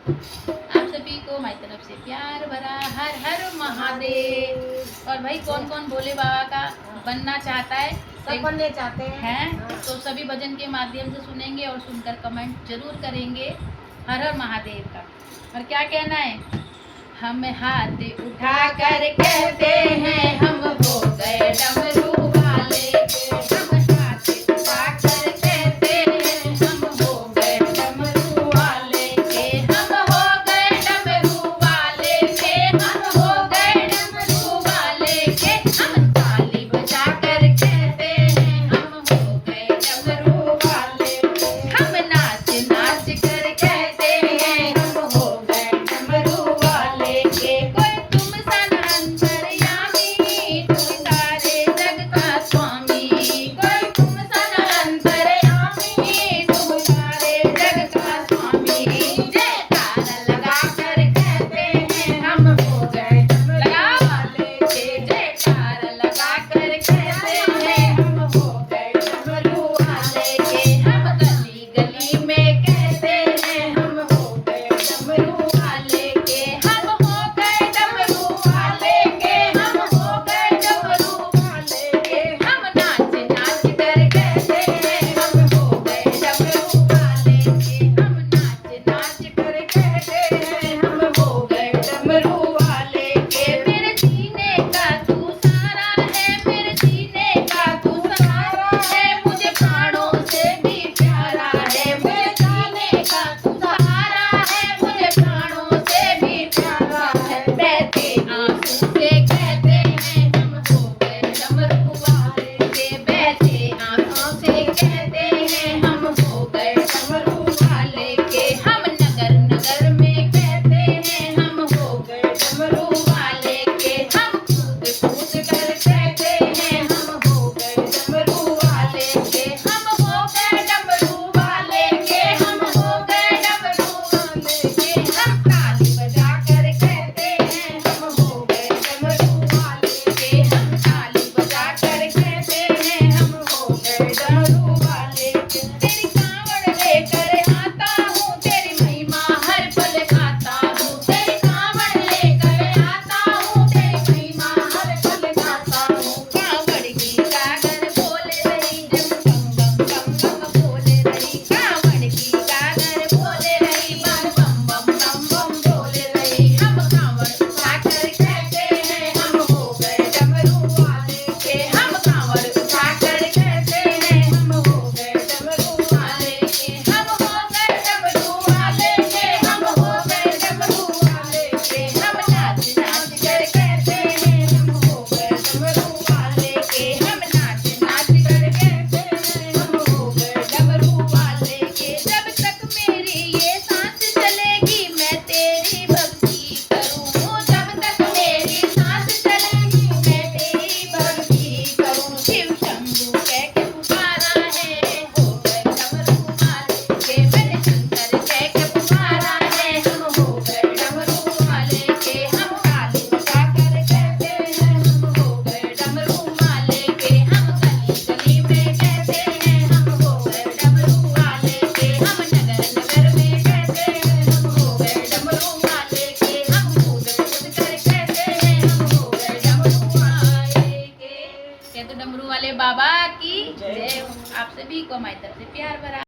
आप सभी को हमारी तरफ से प्यार भरा हर हर महादेव। और भाई कौन कौन भोले बाबा का बनना चाहता है? सब बनने चाहते हैं। हैं तो सभी भजन के माध्यम से सुनेंगे और सुनकर कमेंट जरूर करेंगे हर हर महादेव का। और क्या कहना है? हम हाथ उठा कर कहते हैं हम हो गए डमरू